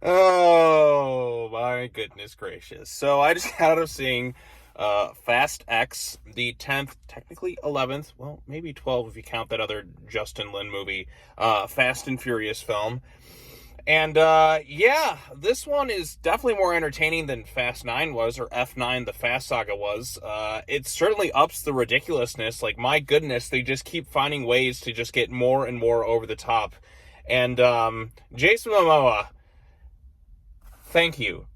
Oh my goodness gracious. So I just got out of seeing Fast X, the 10th, technically 11th, well, maybe 12 if you count that other Justin Lin movie, Fast and Furious film. And yeah, this one is definitely more entertaining than Fast 9 was, or F9, the Fast Saga was. It certainly ups the ridiculousness. Like, my goodness, they just keep finding ways to just get more and more over the top. And Jason Momoa, thank you.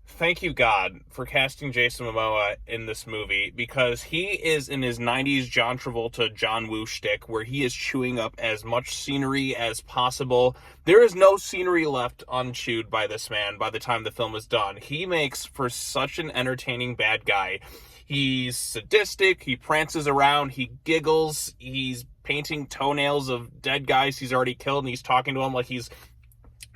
Thank you, God, for casting Jason Momoa in this movie, because he is in his 90s John Travolta, John Woo shtick, where he is chewing up as much scenery as possible. There is no scenery left unchewed by this man by the time the film is done. He makes for such an entertaining bad guy. He's sadistic, he prances around, he giggles, he's painting toenails of dead guys he's already killed, and he's talking to them like he's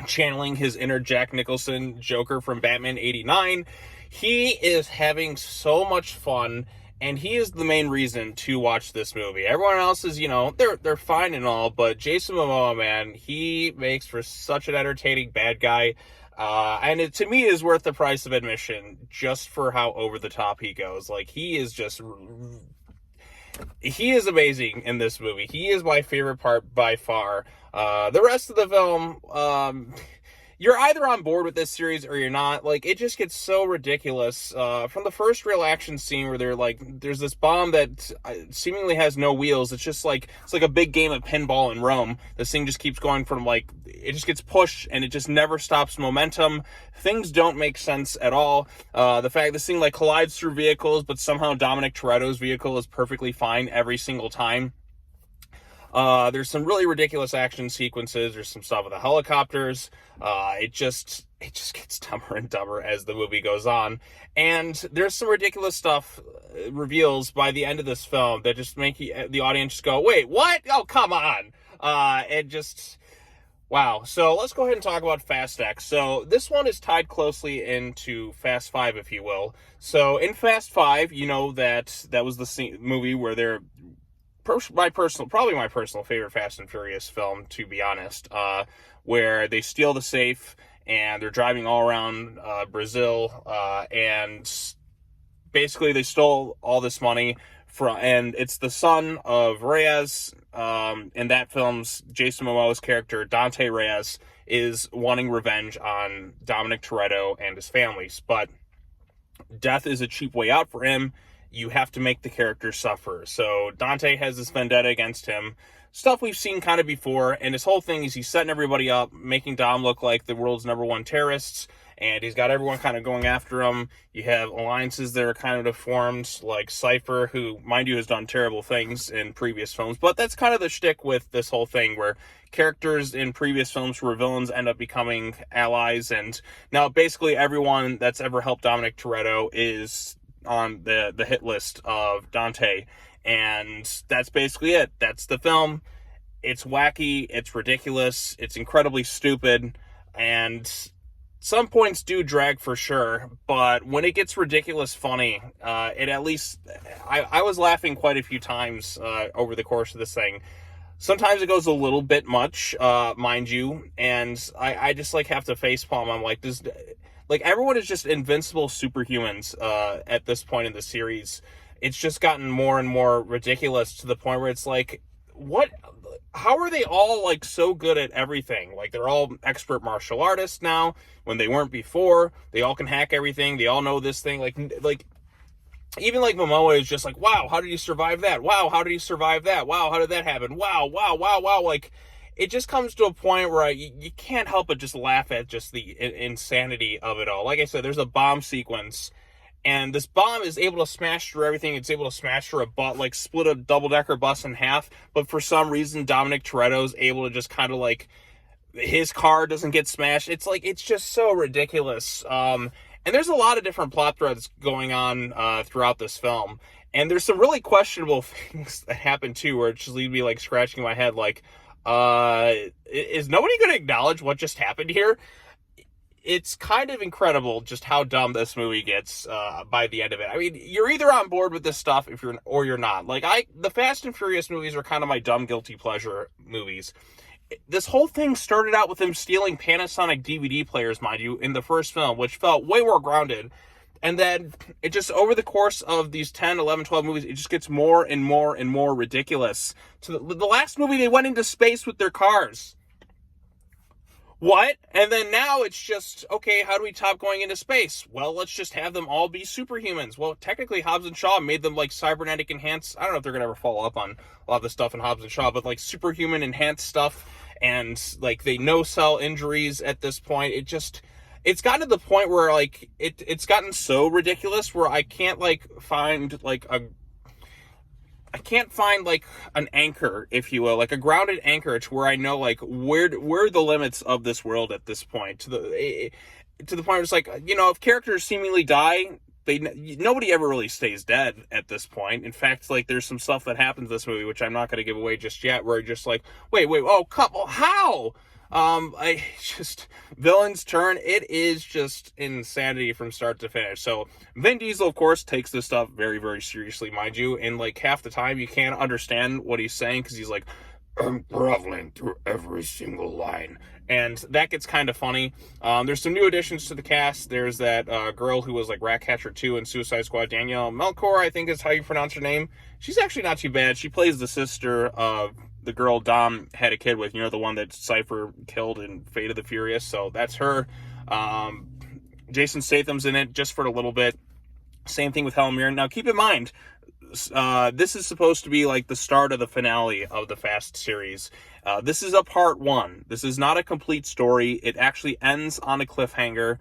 channeling his inner Jack Nicholson Joker from Batman 89. He is having so much fun, and he is the main reason to watch this movie. Everyone else is, they're fine and all, but Jason Momoa, man, he makes for such an entertaining bad guy. And it, to me, is worth the price of admission just for how over the top he goes. Like, he is amazing in this movie. He is my favorite part by far. The rest of the film, you're either on board with this series or you're not. Like, it just gets so ridiculous. From the first real action scene where there's this bomb that seemingly has no wheels. It's like a big game of pinball in Rome. This thing just keeps going from, it just gets pushed and it just never stops momentum. Things don't make sense at all. The fact this thing collides through vehicles, but somehow Dominic Toretto's vehicle is perfectly fine every single time. There's some really ridiculous action sequences. There's some stuff with the helicopters. It just gets dumber and dumber as the movie goes on. And there's some ridiculous stuff, reveals by the end of this film that just make the audience just go, wait, what? Oh, come on. Wow. So let's go ahead and talk about Fast X. So this one is tied closely into Fast 5, if you will. So in Fast 5, that was the movie where they're probably my personal favorite Fast and Furious film, to be honest, where they steal the safe and they're driving all around Brazil, and basically they stole all this money and it's the son of Reyes. In that film's Jason Momoa's character, Dante Reyes, is wanting revenge on Dominic Toretto and his families, but death is a cheap way out for him. You have to make the character suffer. So Dante has this vendetta against him. Stuff we've seen kind of before. And his whole thing is he's setting everybody up, making Dom look like the world's #1 terrorists. And he's got everyone kind of going after him. You have alliances that are kind of formed, like Cypher, who, mind you, has done terrible things in previous films. But that's kind of the shtick with this whole thing, where characters in previous films who were villains end up becoming allies. And now basically everyone that's ever helped Dominic Toretto is on the hit list of Dante, and that's basically it. That's the film. It's wacky, it's ridiculous, it's incredibly stupid, and some points do drag for sure, but when it gets ridiculous funny, it at least, I was laughing quite a few times over the course of this thing. Sometimes it goes a little bit much, mind you, and I just have to facepalm. I'm like, everyone is just invincible superhumans at this point in the series. It's just gotten more and more ridiculous to the point where it's like, what? How are they all so good at everything? They're all expert martial artists now when they weren't before. They all can hack everything. They all know this thing. Even Momoa is just wow, how did you survive that? Wow, how did you survive that? Wow, how did that happen? Wow. It just comes to a point where you can't help but just laugh at just the insanity of it all. Like I said, there's a bomb sequence, and this bomb is able to smash through everything. It's able to smash through a bus, split a double-decker bus in half, but for some reason, Dominic Toretto is able to just kind of his car doesn't get smashed. It's just so ridiculous. And there's a lot of different plot threads going on throughout this film. And there's some really questionable things that happen too, where it just leaves me scratching my head is nobody going to acknowledge what just happened here? It's kind of incredible just how dumb this movie gets by the end of it. I mean, you're either on board with this stuff or you're not. The Fast and Furious movies are kind of my dumb guilty pleasure movies. this whole thing started out with him stealing Panasonic DVD players, mind you, in the first film, which felt way more grounded. And then it just, over the course of these 10, 11, 12 movies, it just gets more and more and more ridiculous. So the last movie, they went into space with their cars. What? And then now it's just, okay, how do we top going into space? Well, let's just have them all be superhumans. Well, technically, Hobbs and Shaw made them like cybernetic enhanced. I don't know if they're going to ever follow up on a lot of the stuff in Hobbs and Shaw, but like superhuman enhanced stuff, and like they no-sell injuries at this point. It's gotten to the point where like it's gotten so ridiculous where I can't find an anchor, if you will, like a grounded anchor to where I know like where are the limits of this world at this point, to the point where it's like, if characters seemingly die, nobody ever really stays dead at this point. In fact, like there's some stuff that happens in this movie which I'm not going to give away just yet, where you're just like, wait, oh, couple, how? Villain's turn. It is just insanity from start to finish. So Vin Diesel, of course, takes this stuff very, very seriously, mind you. And like half the time you can't understand what he's saying because he's like, I'm traveling through every single line. And that gets kind of funny. There's some new additions to the cast. There's that girl who was like Ratcatcher 2 in Suicide Squad, Danielle Melchior, I think is how you pronounce her name. She's actually not too bad. She plays the sister of the girl Dom had a kid with, the one that Cypher killed in Fate of the Furious. So that's her. Jason Statham's in it just for a little bit. Same thing with Helen Mirren. Now, keep in mind, this is supposed to be like the start of the finale of the Fast series. This is a part 1. This is not a complete story. It actually ends on a cliffhanger,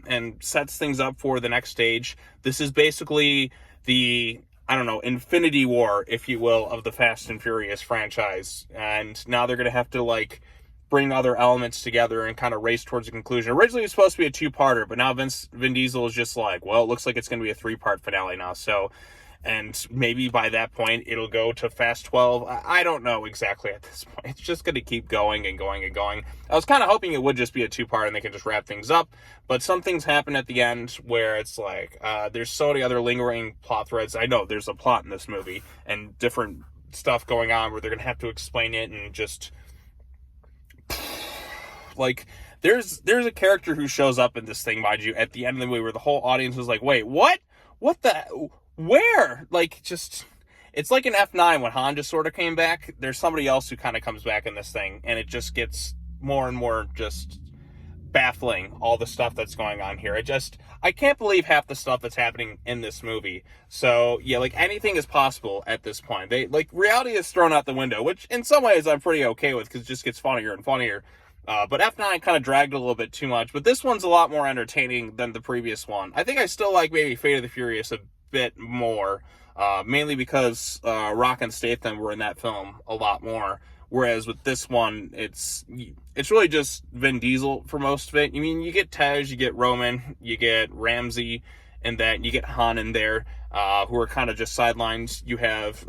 and sets things up for the next stage. This is basically the, Infinity War, if you will, of the Fast and Furious franchise. And now they're going to have to like bring other elements together and kind of race towards a conclusion. Originally it was supposed to be a 2-parter, but now Vin Diesel is just like, well, it looks like it's going to be a 3-part finale now. So, and maybe by that point it'll go to Fast 12. I don't know exactly at this point. It's just going to keep going and going and going. I was kind of hoping it would just be a 2-part and they can just wrap things up, but some things happen at the end where it's like, there's so many other lingering plot threads. I know there's a plot in this movie and different stuff going on where they're going to have to explain it, and just like there's a character who shows up in this thing, mind you, at the end of the movie where the whole audience was like, wait, what the, where? Like, just, it's like an F9 when Han just sort of came back. There's somebody else who kind of comes back in this thing, and it just gets more and more just baffling, all the stuff that's going on here. I can't believe half the stuff that's happening in this movie. So yeah, like anything is possible at this point. Reality is thrown out the window, which in some ways I'm pretty okay with because it just gets funnier and funnier. But F9 kind of dragged a little bit too much, but this one's a lot more entertaining than the previous one. I think I still like maybe Fate of the Furious a bit more, mainly because Rock and Statham were in that film a lot more. Whereas with this one, it's really just Vin Diesel for most of it. I mean, you get Tej, you get Roman, you get Ramsey, and that you get Han in there, who are kind of just sidelines. You have,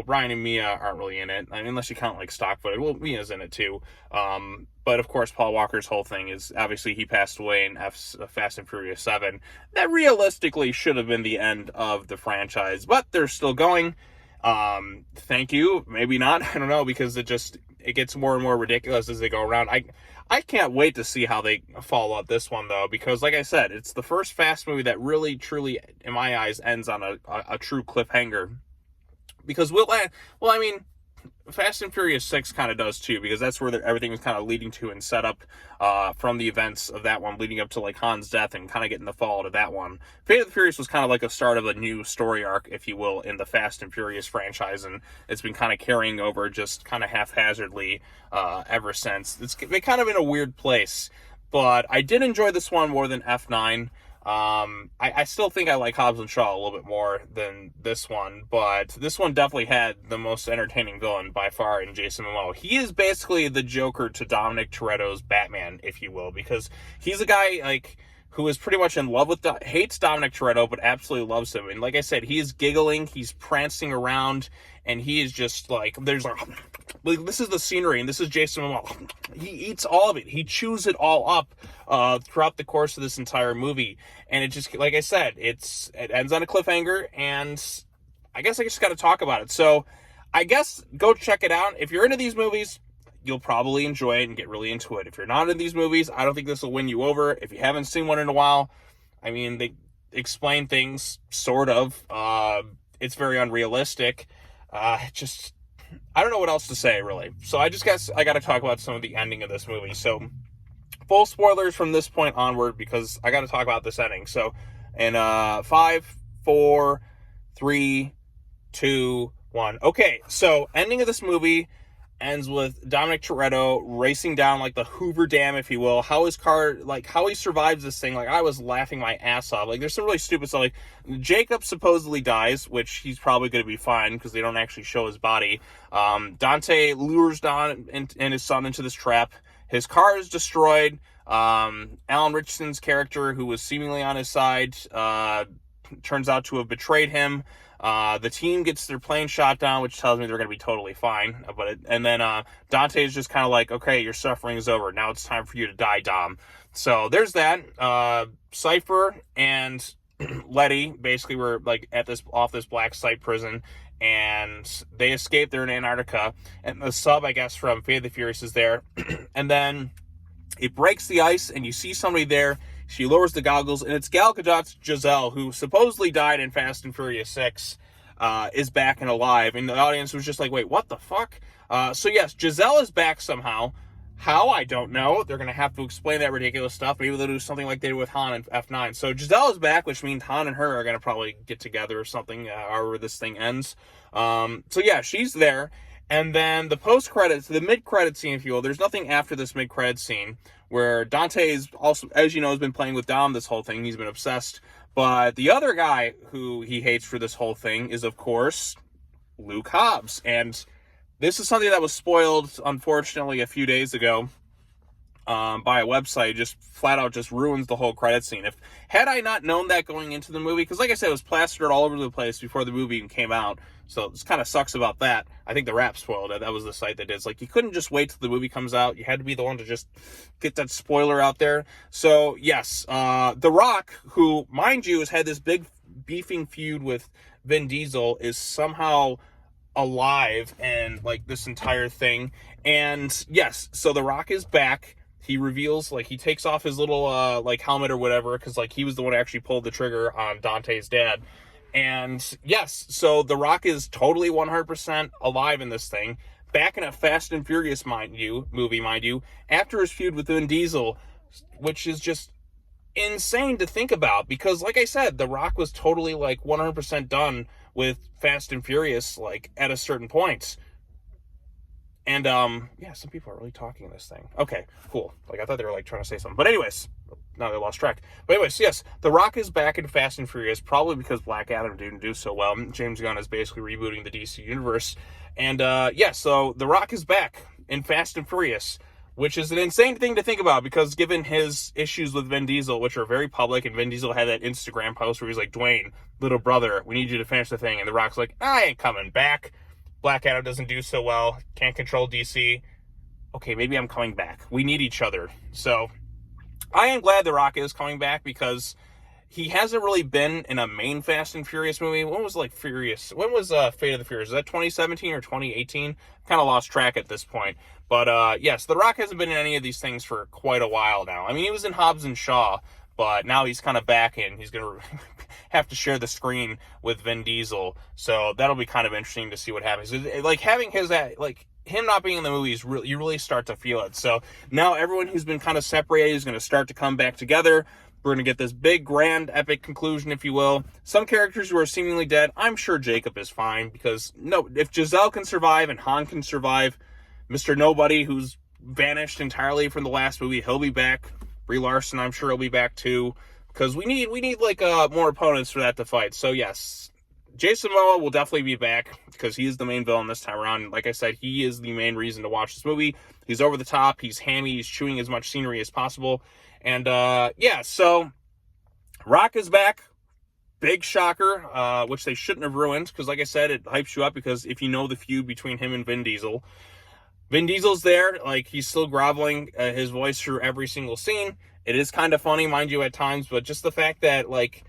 Brian and Mia aren't really in it, unless you count like stock footage. Well, Mia's in it too. But of course, Paul Walker's whole thing is obviously he passed away in Fast and Furious 7. That realistically should have been the end of the franchise, but they're still going. Thank you. Maybe not. I don't know, because it gets more and more ridiculous as they go around. I can't wait to see how they follow up this one, though, because like I said, it's the first Fast movie that really, truly, in my eyes, ends on a true cliffhanger. Because Fast and Furious 6 kind of does too, because that's where everything was kind of leading to and set up from the events of that one, leading up to like Han's death and kind of getting the fallout of that one. Fate of the Furious was kind of like a start of a new story arc, if you will, in the Fast and Furious franchise, and it's been kind of carrying over just kind of haphazardly ever since. It's been kind of in a weird place, but I did enjoy this one more than F9. I still think I like Hobbs and Shaw a little bit more than this one, but this one definitely had the most entertaining villain by far in Jason Momoa. He is basically the Joker to Dominic Toretto's Batman, if you will, because he's a guy like who is pretty much in love with, hates Dominic Toretto, but absolutely loves him. And like I said, he is giggling, he's prancing around, and he is just like, there's like this is the scenery, and this is Jason Momoa. He eats all of it. He chews it all up throughout the course of this entire movie. And it just, like I said, it ends on a cliffhanger, and I guess I just got to talk about it. So I guess go check it out. If you're into these movies, you'll probably enjoy it and get really into it. If you're not in these movies, I don't think this will win you over. If you haven't seen one in a while, I mean, they explain things, sort of. It's very unrealistic. Just, I don't know what else to say, really. So I just guess I got to talk about some of the ending of this movie. So, full spoilers from this point onward, because I got to talk about this ending. So, in 5, 4, 3, 2, 1. Okay, so ending of this movie ends with Dominic Toretto racing down like the Hoover Dam, if you will. How his car, like how he survives this thing, like I was laughing my ass off. Like there's some really stupid stuff. Like Jacob supposedly dies, which he's probably going to be fine because they don't actually show his body. Dante lures Don and his son into this trap. His car is destroyed. Alan Richardson's character, who was seemingly on his side, turns out to have betrayed him. The team gets their plane shot down, which tells me they're going to be totally fine. And then Dante is just kind of like, okay, your suffering is over. Now it's time for you to die, Dom. So there's that. Cypher and Letty basically were like off this black site prison, and they escape. They're in Antarctica, and the sub, I guess, from Fate of the Furious is there. And then it breaks the ice, and you see somebody there. She lowers the goggles, and it's Gal Gadot's Giselle, who supposedly died in Fast and Furious 6, is back and alive. And the audience was just like, wait, what the fuck? So yes, Giselle is back somehow. How? I don't know. They're going to have to explain that ridiculous stuff. Maybe they'll do something like they did with Han in F9. So Giselle is back, which means Han and her are going to probably get together or something, however this thing ends. So yeah, she's there. And then the post-credits, the mid-credit scene, if you will, there's nothing after this mid-credit scene, where Dante is also, as you know, has been playing with Dom this whole thing. He's been obsessed. But the other guy who he hates for this whole thing is, of course, Luke Hobbs. And this is something that was spoiled, unfortunately, a few days ago by a website. Just flat out just ruins the whole credit scene. Had I not known that going into the movie, because like I said, it was plastered all over the place before the movie even came out. So it kind of sucks about that. I think the Wrap spoiled it. That was the site that did. It's like, you couldn't just wait till the movie comes out. You had to be the one to just get that spoiler out there. So, yes, The Rock, who, mind you, has had this big beefing feud with Vin Diesel, is somehow alive and, like, this entire thing. And, yes, so The Rock is back. He reveals, like, he takes off his little, like, helmet or whatever, because, like, he was the one who actually pulled the trigger on Dante's dad. And yes, so The Rock is totally 100% alive in this thing. Back in a Fast and Furious, movie, mind you, after his feud with Vin Diesel, which is just insane to think about. Because, like I said, The Rock was totally, like, 100% done with Fast and Furious, like, at a certain point. And, yeah, some people are really talking in this thing. Okay, cool. Like, I thought they were, like, trying to say something. But anyways, now they lost track. But anyways, yes, The Rock is back in Fast and Furious, probably because Black Adam didn't do so well. James Gunn is basically rebooting the DC universe. And, yeah, so The Rock is back in Fast and Furious, which is an insane thing to think about, because given his issues with Vin Diesel, which are very public, and Vin Diesel had that Instagram post where he's like, Dwayne, little brother, we need you to finish the thing. And The Rock's like, I ain't coming back. Black Adam doesn't do so well, can't control DC. Okay, maybe I'm coming back. We need each other. So I am glad The Rock is coming back, because he hasn't really been in a main Fast and Furious movie. When was, like, Furious? When was Fate of the Furious? Was that 2017 or 2018? Kind of lost track at this point. But, yes, The Rock hasn't been in any of these things for quite a while now. I mean, he was in Hobbs and Shaw, but now he's kind of back in. He's going to have to share the screen with Vin Diesel. So that'll be kind of interesting to see what happens. Like, having him not being in the movies, you really start to feel it. So now everyone who's been kind of separated is going to start to come back together. We're going to get this big, grand, epic conclusion, if you will. Some characters who are seemingly dead, I'm sure Jacob is fine, because, no, if Giselle can survive and Han can survive, Mr. Nobody, who's vanished entirely from the last movie, he'll be back. Brie Larson, I'm sure, he'll be back too, because we need like more opponents for that to fight. So yes, Jason Momoa will definitely be back, because he is the main villain this time around. Like I said, he is the main reason to watch this movie. He's over the top, he's hammy, he's chewing as much scenery as possible. And yeah, so Rock is back. Big shocker, which they shouldn't have ruined, because like I said, it hypes you up, because if you know the feud between him and Vin Diesel's there, like, he's still groveling his voice through every single scene. It is kind of funny, mind you, at times, but just the fact that, like,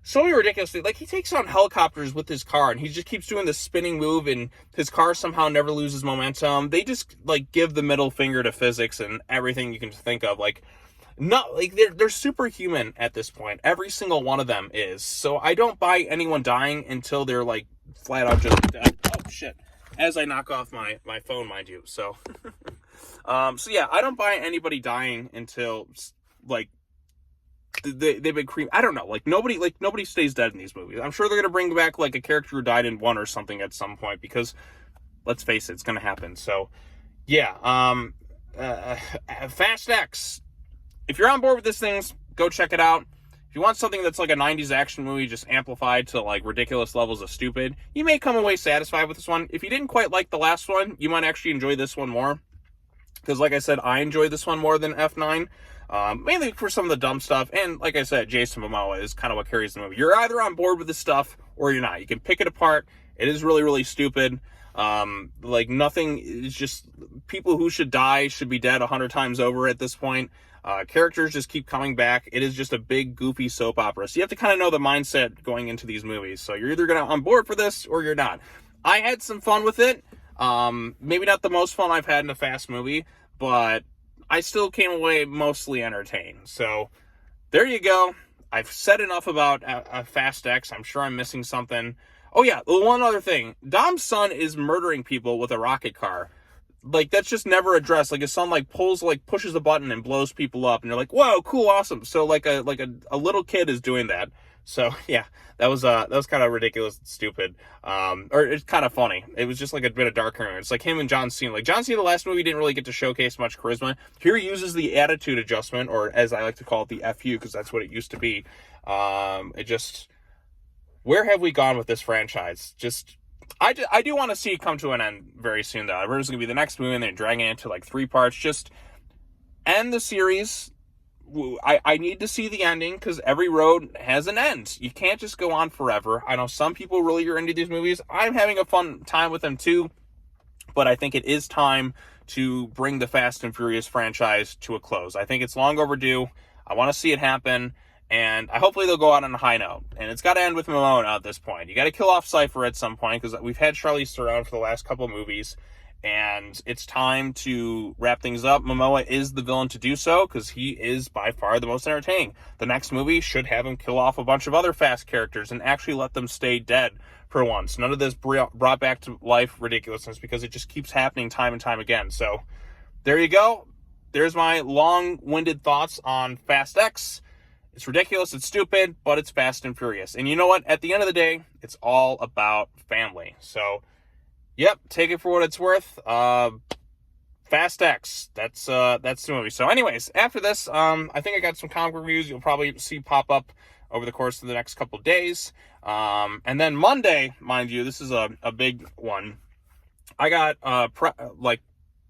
so ridiculously, like, he takes on helicopters with his car, and he just keeps doing this spinning move, and his car somehow never loses momentum. They just, like, give the middle finger to physics and everything you can think of. Like, not like they're superhuman at this point. Every single one of them is. So I don't buy anyone dying until they're, like, flat out just dead. Oh shit! As I knock off my phone, mind you. So, so yeah, I don't buy anybody dying until, like, they've been cream. I don't know. Like, nobody stays dead in these movies. I'm sure they're gonna bring back, like, a character who died in one or something at some point, because let's face it, it's gonna happen. So yeah, Fast X. If you're on board with these things, go check it out. If you want something that's like a 90s action movie just amplified to, like, ridiculous levels of stupid, you may come away satisfied with this one. If you didn't quite like the last one, you might actually enjoy this one more. Because, like I said, I enjoy this one more than F9. Mainly for some of the dumb stuff. And, like I said, Jason Momoa is kind of what carries the movie. You're either on board with this stuff or you're not. You can pick it apart. It is really, really stupid. Like, nothing is just... People who should die should be dead 100 times over at this point. Characters just keep coming back. It is just a big, goofy soap opera. So you have to kind of know the mindset going into these movies. So you're either on board for this or you're not. I had some fun with it. Maybe not the most fun I've had in a Fast movie, but I still came away mostly entertained. So there you go. I've said enough about Fast X. I'm sure I'm missing something. Oh yeah, one other thing. Dom's son is murdering people with a rocket car. Like, that's just never addressed. Like, his son, like, pushes a button and blows people up, and you're like, whoa, cool, awesome. So, like a little kid is doing that. So yeah, that was kind of ridiculous and stupid. Or it's kind of funny. It was just like a bit of dark humor. It's like him and John Cena. Like, John Cena, the last movie, didn't really get to showcase much charisma. Here he uses the attitude adjustment, or as I like to call it, the FU, because that's what it used to be. It just, where have we gone with this franchise? Just, I do want to see it come to an end very soon, though. There's going to be the next movie, and they're dragging it into, like, 3 parts. Just end the series. I need to see the ending, because every road has an end. You can't just go on forever. I know some people really are into these movies. I'm having a fun time with them, too. But I think it is time to bring the Fast and Furious franchise to a close. I think it's long overdue. I want to see it happen. And hopefully they'll go out on a high note. And it's got to end with Momoa at this point. You got to kill off Cypher at some point, because we've had Charlize Theron for the last couple of movies. And it's time to wrap things up. Momoa is the villain to do so, because he is by far the most entertaining. The next movie should have him kill off a bunch of other Fast characters and actually let them stay dead for once. None of this brought back to life ridiculousness, because it just keeps happening time and time again. So there you go. There's my long-winded thoughts on Fast X. It's ridiculous, it's stupid, but it's Fast and Furious. And you know what? At the end of the day, it's all about family. So, yep, take it for what it's worth. Fast X, that's the movie. So anyways, after this, I think I got some comic reviews you'll probably see pop up over the course of the next couple days. And then Monday, mind you, this is a big one. I got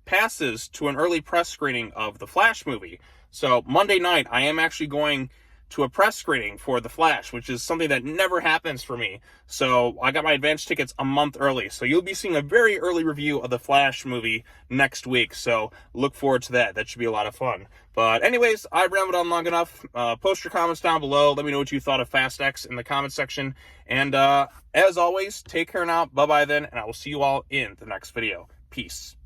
passes to an early press screening of the Flash movie. So Monday night, I am actually going to a press screening for The Flash, which is something that never happens for me. So I got my advance tickets a month early. So you'll be seeing a very early review of The Flash movie next week. So look forward to that. That should be a lot of fun. But anyways, I've rambled on long enough. Post your comments down below. Let me know what you thought of Fast X in the comments section. And as always, take care now. Bye-bye then. And I will see you all in the next video. Peace.